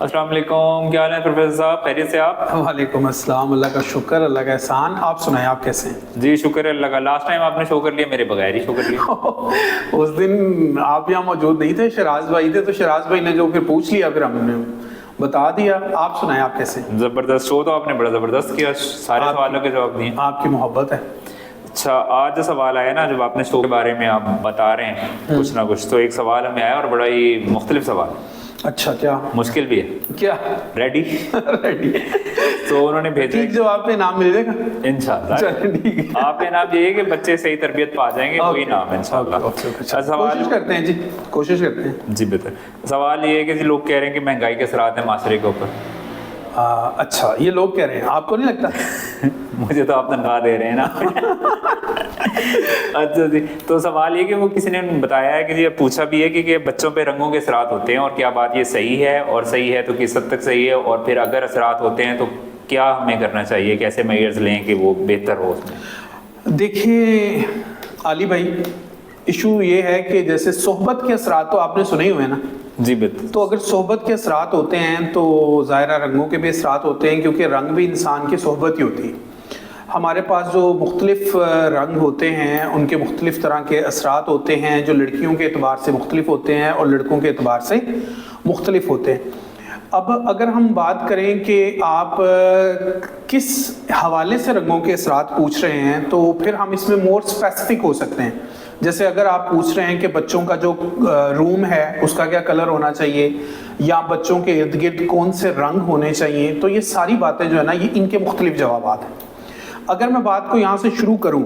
अस्सलाम वालेकुम, क्या हाल है प्रोफेसर साहब, खैरियत से आप? वालेकुम अस्सलाम। अल्लाह का शुक्र, अल्लाह का एहसान। आप सुनाएं, आप कैसे हैं? जी शुक्र है अल्लाह का। लास्ट टाइम आपने शो कर लिया, मेरे बगैर ही शो कर लिया। उस दिन आप यहाँ मौजूद नहीं थे, शराज भाई थे, तो शराज भाई ने जो फिर पूछ लिया, फिर हमने बता दिया। आप सुनाएं, आप कैसे हैं? जबरदस्त शो तो आपने बड़ा जबरदस्त किया, सारे सवालों के जवाब दिए। आपकी मोहब्बत है। अच्छा, आज जो सवाल आया ना, जब आपने शो के बारे में आप बता रहे हैं कुछ ना कुछ, तो एक सवाल हमें आया और बड़ा ही मुख्तलिफ सवाल, अच्छा, क्या मुश्किल भी है। क्या? रेडी? रेडी। तो उन्होंने भेजा ठीक जवाब पे इनाम मिल जाएगा इंशाल्लाह। चलिए, ठीक है। आपके नाम ये है कि बच्चे सही तरबियत पा जाएंगे, वही नाम इंशाल्लाह। अच्छा, कोशिश करते हैं जी, कोशिश करते हैं जी बेहतर। सवाल ये है कि जी लोग कह रहे हैं कि महंगाई के असरात है माशरे के ऊपर। अच्छा, ये लोग कह रहे हैं, आपको नहीं लगता? मुझे तो आप तनख्वाह दे रहे हैं ना। अच्छा जी, तो सवाल ये कि वो किसी ने बताया है कि ये पूछा भी है कि बच्चों पे रंगों के असरात होते हैं, और क्या बात ये सही है, और सही है तो किस हद तक सही है, और फिर अगर असरात होते हैं तो क्या हमें करना चाहिए, कैसे मेजर्स लें कि वो बेहतर हो उसमें? देखिए आली भाई, इशू ये है कि जैसे सोहबत के असरात तो आपने सुने ही हुए ना जी बिल्कुल। तो अगर सोहबत के असरात होते हैं तो ज़ाहिर रंगों के भी असरात होते हैं, क्योंकि रंग भी इंसान की सोहबत ही होती है। हमारे पास जो मुख्तलिफ रंग होते हैं उनके मुख्तलिफ तरह के असरात होते हैं, जो लड़कियों के एतबार से मुख्तलिफ होते हैं और लड़कों के एतबार से मुख्तलिफ होते हैं। अब अगर हम बात करें कि आप किस हवाले से रंगों के असरात पूछ रहे हैं, तो फिर हम इसमें मोर स्पेसिफिक हो सकते हैं। जैसे अगर आप पूछ रहे हैं कि बच्चों का जो रूम है उसका क्या कलर होना चाहिए, या बच्चों के इर्द गिर्द कौन से रंग होने चाहिए, तो ये सारी बातें जो है ना, ये इनके मुख्तलिफ जवाबात हैं। अगर मैं बात को यहाँ से शुरू करूँ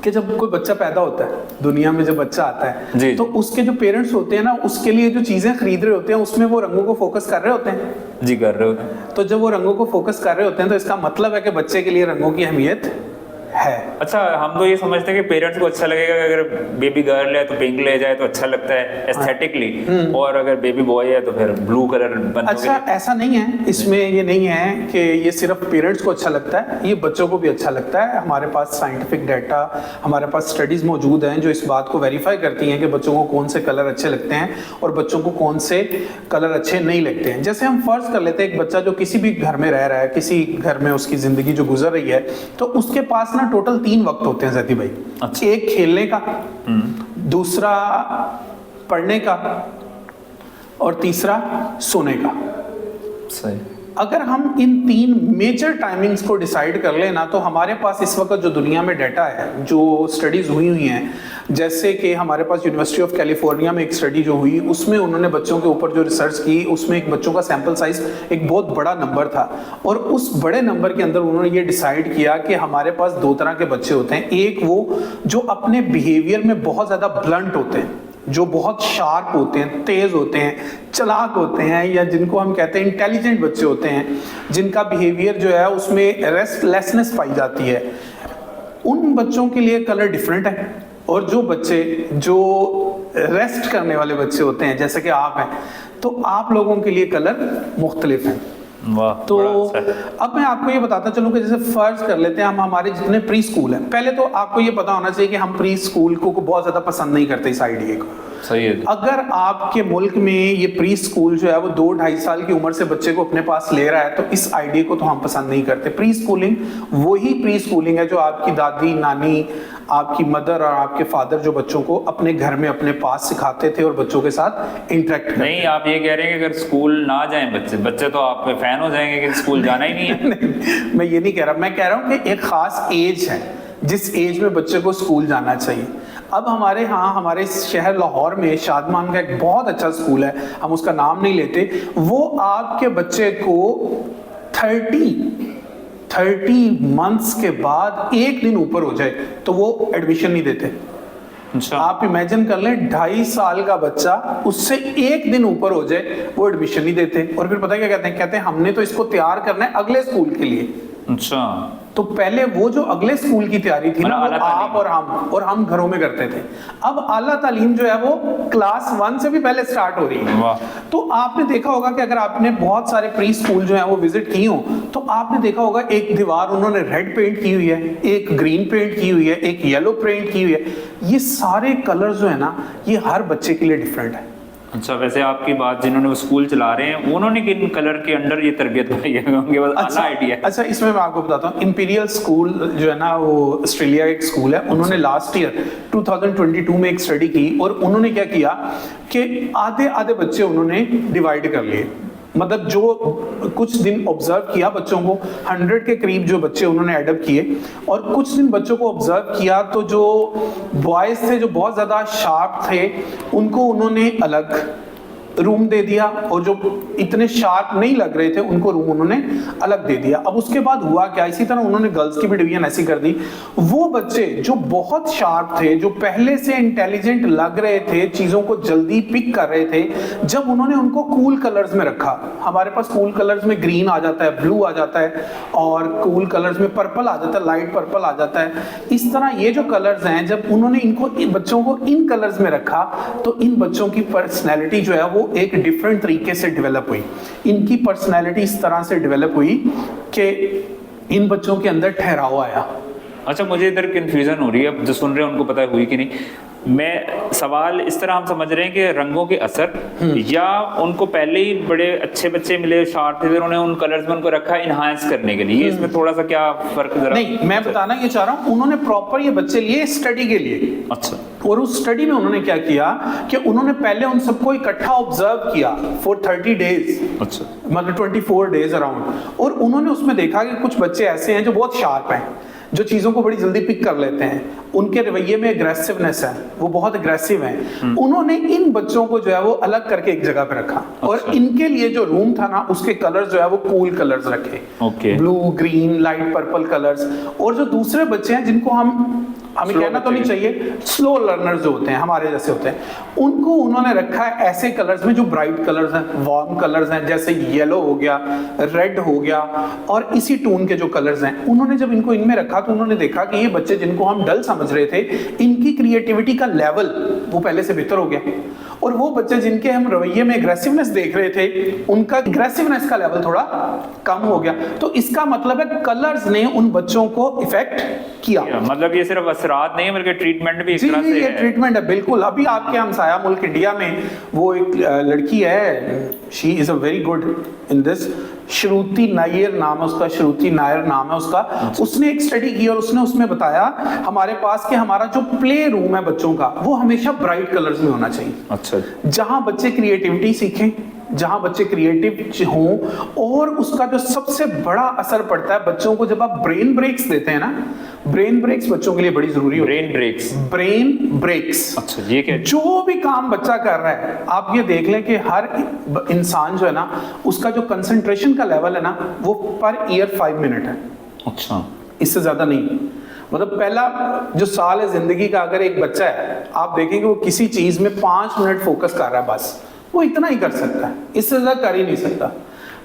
कि जब कोई बच्चा पैदा होता है, दुनिया में जब बच्चा आता है जी। तो उसके जो पेरेंट्स होते हैं ना, उसके लिए जो चीज़ें खरीद रहे होते हैं उसमें वो रंगों को फोकस कर रहे होते हैं। जी कर रहे होते हैं। तो जब वो रंगों को फोकस कर रहे होते हैं तो इसका मतलब है कि बच्चे के लिए रंगों की अहमियत है। अच्छा, हम तो ये समझते हैं कि पेरेंट्स को अच्छा लगेगा कि अगर बेबी गर्ल है तो पिंक ले जाए तो अच्छा लगता है एस्थेटिकली, और अगर बेबी बॉय है तो फिर ब्लू कलर बन। अच्छा, ऐसा नहीं है, इसमें ये नहीं है कि ये सिर्फ पेरेंट्स को अच्छा लगता है, ये बच्चों को भी अच्छा लगता है। हमारे पास साइंटिफिक डाटा, हमारे पास स्टडीज मौजूद हैं जो इस बात को वेरीफाई करती हैं कि बच्चों को कौन से कलर अच्छे लगते हैं और बच्चों को कौन से कलर अच्छे नहीं लगते हैं। जैसे हम फर्ज कर लेते हैं एक बच्चा जो किसी भी घर में रह रहा है, किसी घर में उसकी जिंदगी जो गुजर रही है, तो उसके पास ना टोटल 3 वक्त होते हैं ज़ैदी भाई। अच्छा। एक खेलने का, दूसरा पढ़ने का, और तीसरा सोने का। सही। अगर हम इन 3 मेजर टाइमिंग्स को डिसाइड कर लेना, तो हमारे पास इस वक्त जो दुनिया में डाटा है, जो स्टडीज हुई हैं, जैसे कि हमारे पास यूनिवर्सिटी ऑफ कैलिफोर्निया में एक स्टडी जो हुई, उसमें उन्होंने बच्चों के ऊपर जो रिसर्च की, उसमें एक बच्चों का सैंपल साइज एक बहुत बड़ा नंबर था, और उस बड़े नंबर के अंदर उन्होंने ये डिसाइड किया कि हमारे पास 2 तरह के बच्चे होते हैं। एक वो जो अपने बिहेवियर में बहुत ज़्यादा ब्लंट होते हैं, जो बहुत शार्प होते हैं, तेज होते हैं, चालाक होते हैं, या जिनको हम कहते हैं इंटेलिजेंट बच्चे होते हैं, जिनका बिहेवियर जो है उसमें रेस्टलेसनेस पाई जाती है। उन बच्चों के लिए कलर डिफरेंट है, और जो बच्चे जो रेस्ट करने वाले बच्चे होते हैं, जैसे कि आप हैं, तो आप लोगों के लिए कलर मुख्तलिफ हैं। तो अब मैं आपको ये बताता चलूं कि जैसे फर्ज कर लेते हैं हम हमारे जितने प्री स्कूल हैं, पहले तो आपको ये पता होना चाहिए कि हम प्री स्कूल को बहुत ज़्यादा पसंद नहीं करते इस आइडिया को। सही है। अगर आपके मुल्क में ये प्री स्कूल जो है वो 2-2.5 साल की उम्र से बच्चे को अपने पास ले रहा है, तो इस आइडिया को तो हम पसंद नहीं करते। प्री स्कूलिंग वही प्री स्कूलिंग है जो आपकी दादी, नानी, आपकी मदर और आपके फादर जो बच्चों को अपने घर में अपने पास सिखाते थे और बच्चों के साथ इंटरेक्ट करते। नहीं, आप ये कह रहे हैं कि अगर स्कूल ना जाएं बच्चे तो आप फैन हो जाएंगे कि स्कूल जाना ही नहीं है। नहीं, मैं ये नहीं कह रहा, मैं कह रहा हूँ कि एक खास एज है जिस एज में बच्चे को स्कूल जाना चाहिए। अब हमारे यहाँ, हमारे शहर लाहौर में शादमान का एक बहुत अच्छा स्कूल है, हम उसका नाम नहीं लेते, वो आपके बच्चे को 30 मंथ्स के बाद एक दिन ऊपर हो जाए तो वो एडमिशन नहीं देते। अच्छा। आप इमेजिन कर लें, 2.5 साल का बच्चा, उससे एक दिन ऊपर हो जाए वो एडमिशन नहीं देते। और फिर पता क्या कहते हैं? कहते हैं हमने तो इसको तैयार करना है अगले स्कूल के लिए। अच्छा। तो पहले वो जो अगले स्कूल की तैयारी थी ना, वो आला आप और हम घरों में करते थे। अब आला तालीम जो है वो क्लास 1 से भी पहले स्टार्ट हो रही है। वाह। तो आपने देखा होगा कि अगर आपने बहुत सारे प्री स्कूल जो है वो विजिट की हो, तो आपने देखा होगा एक दीवार उन्होंने रेड पेंट की हुई है, एक ग्रीन पेंट की हुई है, एक येलो पेंट की हुई है। ये सारे कलर जो है ना, ये हर बच्चे के लिए डिफरेंट है। अच्छा, वैसे आपकी बात जिन्होंने वो स्कूल चला रहे हैं उन्होंने किन कलर के अंडर ये तरबियत कराई है? उनके पास आला आइडिया। अच्छा, इसमें मैं आपको बताता हूँ, इंपीरियल स्कूल जो है ना वो ऑस्ट्रेलिया का एक स्कूल है, उन्होंने लास्ट ईयर 2022 में एक स्टडी की और उन्होंने क्या किया कि आधे आधे बच्चे उन्होंने डिवाइड कर लिए। मतलब जो कुछ दिन ऑब्जर्व किया बच्चों को, 100 के करीब जो बच्चे उन्होंने एडअप किए, और कुछ दिन बच्चों को ऑब्जर्व किया तो जो बॉयज थे जो बहुत ज्यादा शार्प थे उनको उन्होंने अलग रूम दे दिया, और जो इतने शार्प नहीं लग रहे थे उनको रूम उन्होंने अलग दे दिया। अब उसके बाद हुआ क्या, इसी तरह उन्होंने गर्ल्स की भी डिवीजन ऐसी कर दी। वो बच्चे जो बहुत शार्प थे, जो पहले से इंटेलिजेंट लग रहे थे, चीजों को जल्दी पिक कर रहे थे, जब उन्होंने उनको कूल कलर्स में रखा, हमारे पास कूल कलर्स में ग्रीन आ जाता है, ब्लू आ जाता है, और कूल कलर्स में पर्पल आ जाता है, लाइट पर्पल आ जाता है। इस तरह ये जो कलर्स हैं, जब उन्होंने इनको बच्चों को इन कलर्स में रखा तो इन बच्चों की पर्सनैलिटी जो है वो एक डिफरेंट तरीके से डेवलप हुई। इनकी पर्सनैलिटी इस तरह से डेवलप हुई कि इन बच्चों के अंदर ठहराव आया। अच्छा, मुझे इधर कंफ्यूजन हो रही है, अब जो सुन रहे हैं उनको पता है हुई कि नहीं। मैं सवाल इस तरह हम समझ रहे हैं कि रंगों के असर, या उनको पहले ही बड़े अच्छे बच्चे मिले, शार्प थे, उन्होंने उन कलर्स में उनको रखा इनहांस करने के लिए, इसमें थोड़ा सा क्या फर्क जरा? नहीं, मैं बताना ये चाह रहा हूँ, उन्होंने प्रॉपर ये बच्चे लिए स्टडी के लिए। अच्छा। और उस स्टडी में उन्होंने क्या किया कि उन्होंने पहले उन सबको इकट्ठा ऑब्जर्व किया फॉर 30 डेज, अच्छा, मतलब 24 डेज अराउंड, और उन्होंने उसमें देखा कि कुछ बच्चे ऐसे हैं जो बहुत शार्प हैं, जो चीजों को बड़ी जल्दी पिक कर लेते हैं, उनके रवैये में एग्रेसिवनेस है, वो बहुत एग्रेसिव हैं। उन्होंने इन बच्चों को जो है वो अलग करके एक जगह पे रखा, और इनके लिए जो रूम था ना उसके कलर्स जो है वो कूल कलर्स रखे, blue, green, light purple colours. और जो दूसरे बच्चे हैं जिनको हमें कहना तो नहीं चाहिए, स्लो लर्नर्स जो होते हैं, हमारे जैसे होते हैं, उनको उन्होंने रखा है ऐसे कलर्स में जो ब्राइट कलर्स हैं, वार्म कलर्स हैं, जैसे येलो हो गया, रेड हो गया, और इसी टोन के जो कलर्स हैं। उन्होंने जब इनको इनमें रखा तो उन्होंने देखा कि ये बच्चे जिनको हम डल समझ रहे थे, इनकी क्रिएटिविटी का लेवल वो पहले से बेहतर हो गया, और वो बच्चे जिनके हम रवैये में एग्रेसिवनेस देख रहे थे, उनका एग्रेसिवनेस का लेवल थोड़ा कम हो गया। तो इसका मतलब है कलर्स ने उन बच्चों को इफेक्ट किया। मतलब ये सिर्फ असरात नहीं है बल्कि ट्रीटमेंट भी एक तरह से ये ट्रीटमेंट है, बिल्कुल। अभी आपके हमसाया मुल्क इंडिया में वो एक लड़की है, she is a very good in this, Shruti Nair नाम है उसका, श्रुति नायर नाम है उसका। उसने एक स्टडी की और उसने उसमें बताया हमारे पास कि हमारा जो प्ले रूम है बच्चों का वो हमेशा ब्राइट कलर्स में होना चाहिए। अच्छा। जहां बच्चे क्रिएटिविटी सीखें, जहां बच्चे क्रिएटिव हों, और उसका जो सबसे बड़ा असर पड़ता है बच्चों को जब आप ब्रेन ब्रेक्स देते हैं ना, ब्रेन ब्रेक्स बच्चों के लिए बड़ी जरूरी होती है। Brain breaks. अच्छा, ये क्या? जो भी काम बच्चा कर रहा है, आप ये देख लें कि हर इंसान जो है ना उसका जो कंसंट्रेशन का लेवल है ना वो पर ईयर 5 मिनट है। अच्छा, इससे ज्यादा नहीं। मतलब पहला जो साल है जिंदगी का, अगर एक बच्चा है आप देखेंगे वो किसी चीज में 5 मिनट फोकस कर रहा है, बस वो इतना ही कर सकता है, इससे ज्यादा कर ही नहीं सकता।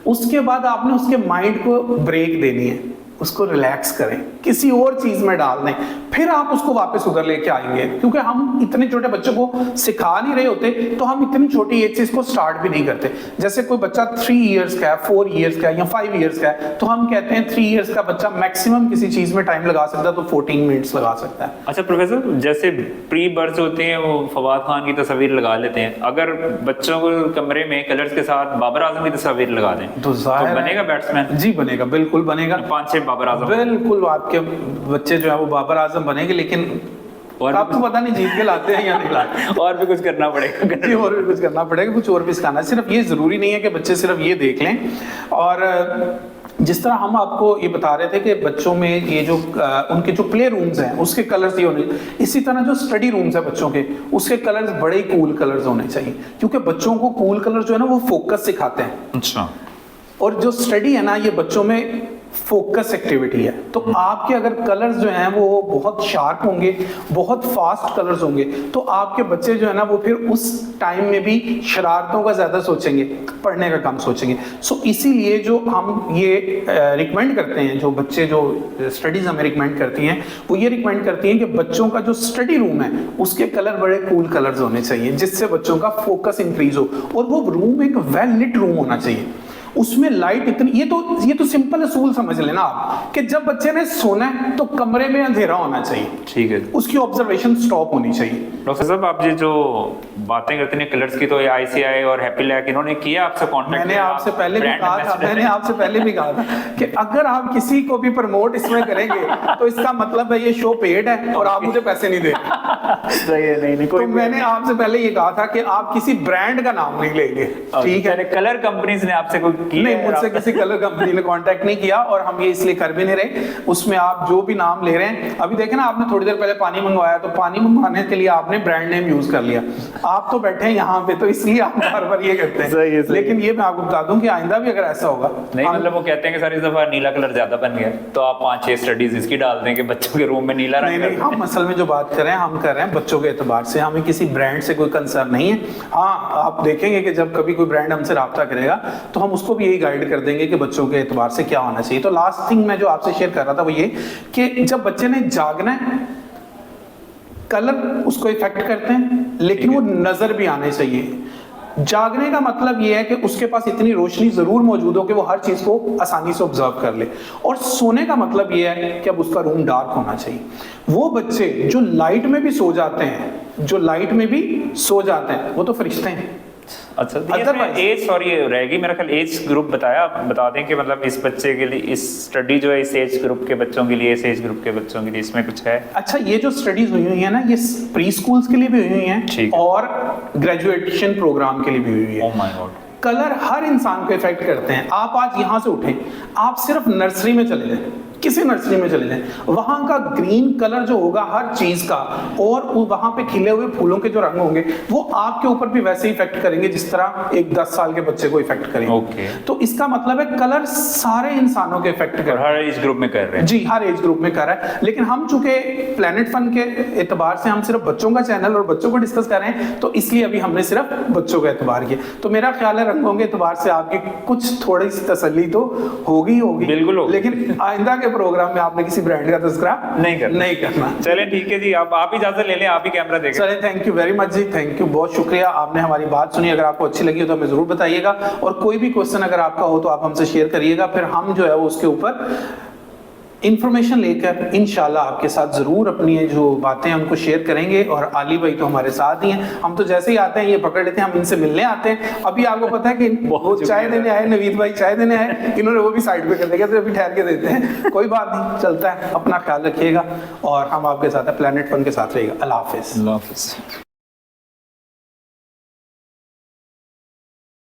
उसके बाद आपने उसके माइंड को ब्रेक देनी है, उसको रिलैक्स करें, किसी और चीज में डाल दें, फिर आप उसको वापस उधर लेके आएंगे। क्योंकि हम इतने छोटे बच्चों को सिखा नहीं रहे होते तो हम इतनी छोटी एज से इसको स्टार्ट भी नहीं करते। जैसे कोई बच्चा 3 इयर्स का है, 4 इयर्स का है या 5 इयर्स का है, तो हम कहते हैं 3 इयर्स का बच्चा मैक्सिमम किसी चीज में टाइम लगा सकता है तो 14 मिनट्स लगा सकता है। अच्छा प्रोफेसर, जैसे प्री बर्थ होते हैं वो फवाद खान की तस्वीर लगा लेते हैं, अगर बच्चों को कमरे में कलर्स के साथ बाबर आजम की तस्वीर लगा दें तो बनेगा बैट्समैन? जी बनेगा, बिल्कुल बनेगा। 5-6 बाबर आजम, बिल्कुल आपके बच्चे जो है वो बाबर आजम बनेंगे। लेकिन और आपको पता नहीं जीत के लाते हैं या नहीं लाते, और भी कुछ करना पड़ेगा। जी, और भी कुछ करना पड़ेगा, कुछ और भी सिखाना है। सिर्फ ये जरूरी नहीं है कि बच्चे सिर्फ ये देख लें। और जिस तरह हम आपको ये बता रहे थे कि बच्चों में ये जो उनके जो प्ले रूम्स हैं उसके कलर्स ये होने, इसी तरह जो स्टडी रूम्स है बच्चों के उसके कलर्स बड़े ही कूल कलर्स होने चाहिए, क्योंकि बच्चों को कूल कलर जो है ना वो फोकस सिखाते हैं। अच्छा। और जो स्टडी है ना ये बच्चों में फोकस एक्टिविटी है। तो आपके अगर कलर्स जो हैं वो बहुत शार्प होंगे, बहुत फास्ट कलर्स होंगे, तो आपके बच्चे जो है ना वो फिर उस टाइम में भी शरारतों का ज्यादा सोचेंगे, पढ़ने का कम सोचेंगे। सो इसीलिए जो हम ये रिकमेंड करते हैं, जो बच्चे जो स्टडीज हमें रिकमेंड करती हैं वो ये रिकमेंड करती हैं कि बच्चों का जो स्टडी रूम है उसके कलर बड़े कूल कलर्स होने चाहिए, जिससे बच्चों का फोकस इंक्रीज हो, और वो रूम एक वेल लिट रूम होना चाहिए। उसमें लाइट इतनी, ये तो सिंपल असूल समझ लेना आप कि जब बच्चे ने सोना है तो कमरे में अंधेरा होना चाहिए, ठीक है। उसकी ऑब्जर्वेशन स्टॉप होनी चाहिए। डॉक्टर साहब, आप ये जो बातें करते हैं कलर्स की, तो ये ICI और हैप्पी लैक इन्होंने किया आपसे कांटेक्ट? मैंने आपसे पहले भी कहा था, कि अगर आप किसी को भी प्रमोट इसमें करेंगे तो इसका मतलब है ये शो पेड है और आप मुझे पैसे नहीं दे सही है, नहीं तो मैंने आपसे पहले ये कहा था कि आप किसी ब्रांड का नाम नहीं लेंगे, ठीक है? कलर कंपनीज ने आपसे कोई किया? नहीं, मुझसे किसी कलर कंपनी ने कांटेक्ट नहीं किया और हम ये इसलिए कर भी नहीं रहे। उसमें आप जो भी नाम ले रहे हैं, अभी देखें ना, आपने थोड़ी देर पहले पानी मंगवाया तो पानी मंगवाने के लिए आपने ब्रांड नेम यूज कर लिया। आप तो बैठे हैं यहाँ पे तो इसलिए आप बार बार ये करते हैं। सही। लेकिन ये मैं आपको बता दूं कि आइंदा भी अगर ऐसा होगा, नहीं मतलब वो कहते हैं कि सर इस दफा नीला कलर ज्यादा बन गया, तो आप 5-6 स्टडीज इसकी डाल दें कि बच्चों के रूम में नीला रंग। नहीं, हम असल में जो बात कर रहे हैं हम कर रहे हैं बच्चों के एतबार से, हमें किसी ब्रांड से कोई कंसर्न नहीं है। हाँ, आप देखेंगे कि जब कभी कोई ब्रांड हमसे राब्ता करेगा तो हम उसको भी यही गाइड कर देंगे कि बच्चों के एतबार से क्या होना चाहिए। तो लास्ट थिंग मैं जो आपसे शेयर कर रहा था वो ये कि जब बच्चे ने जागना है, कलर उसको इफेक्ट करते हैं लेकिन वो नजर भी आने चाहिए। जागने का मतलब यह है कि उसके पास इतनी रोशनी जरूर मौजूद हो कि वो हर चीज को आसानी से ऑब्जर्व कर ले, और सोने का मतलब यह है कि अब उसका रूम डार्क होना चाहिए। वो बच्चे जो लाइट में भी सो जाते हैं, वो तो फरिश्ते हैं। अच्छा, एज सॉरी रहेगी मेरा ख्याल, एज ग्रुप बताया, बता दें कि मतलब इस बच्चे के लिए इस स्टडी जो है इस एज ग्रुप के बच्चों के लिए, इस एज ग्रुप के बच्चों के लिए इसमें कुछ है? अच्छा, ये जो स्टडीज हुई है ना, ये प्री स्कूल्स के लिए भी हुई हैं और ग्रेजुएशन प्रोग्राम के लिए भी हुई है। Oh my God. कलर हर इंसान को इफेक्ट करते हैं। आप आज यहाँ से उठें, आप सिर्फ नर्सरी में चले जाएं, किसी नर्सरी में चले जाएं, वहां का ग्रीन कलर जो होगा हर चीज का, और वहां पे खिले हुए फूलों के जो रंग होंगे वो आपके ऊपर भी वैसे ही इफेक्ट करेंगे जिस तरह एक 10 साल के बच्चे को इफेक्ट करेंगे। ओके। तो इसका मतलब है कलर सारे इंसानों को इफेक्ट कर रहा है, हर एज ग्रुप में कर रहे हैं। जी, हर एज ग्रुप में कर रहा है। लेकिन हम चूंकि प्लेनेट फन के एतबार से हम सिर्फ बच्चों का चैनल और बच्चों को डिस्कस कर रहे हैं, तो इसलिए अभी हमने सिर्फ बच्चों का एतबार किया। तो मेरा ख्याल है रंगों के एतबार से आपकी कुछ थोड़ी सी तसल्ली तो होगी बिल्कुल होगी। लेकिन आइंदा के प्रोग्राम में आपने किसी ब्रांड का तज़किरा नहीं करना। चलें ठीक है जी, आप इजाजत ले लें, आप ही कैमरा देखें। चलें, थैंक यू वेरी मच जी, थैंक यू, बहुत शुक्रिया, आपने हमारी बात सुनी। अगर आपको अच्छी लगी हो तो हमें जरूर बताइएगा, और कोई भी क्वेश्चन अगर आपका हो तो आप हमसे शेयर करिएगा, फिर हम जो है वो उसके ऊपर इंफॉर्मेशन लेकर इंशाल्लाह आपके साथ जरूर अपनी जो बातें हैं उनको शेयर करेंगे। और आली भाई तो हमारे साथ ही हैं, हम तो जैसे ही आते हैं ये पकड़ लेते हैं, हम इनसे मिलने आते हैं। अभी आपको पता है कि वो चाय देने आए, नवीद भाई चाय देने आए, इन्होंने वो भी साइड पे कर दिया, तो अभी ठहर के देते हैं, कोई बात नहीं, चलता है। अपना ख्याल रखिएगा और हम आपके साथ है, प्लेनेट फन के साथ रहेगा। अल्लाह हाफिज।